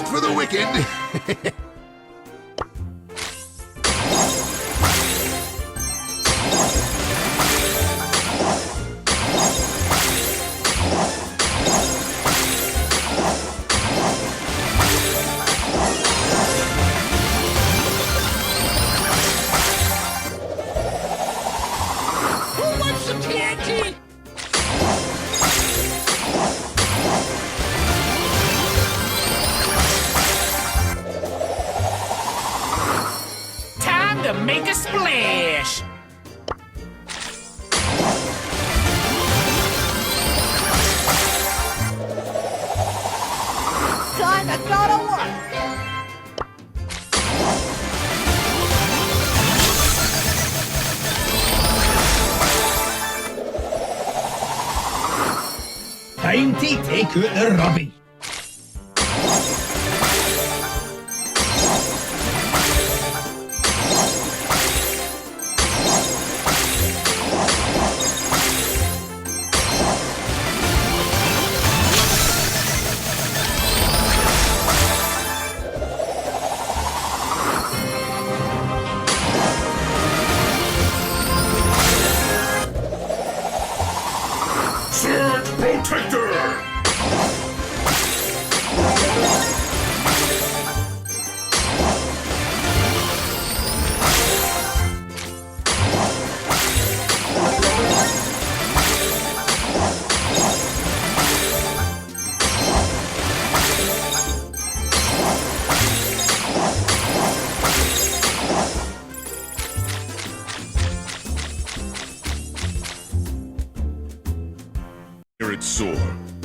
not for the wicked. Who wants some TNT? Time to make a splash! Time to go to work. Time to take out the rubbish. Surge Protector! Here it's sore.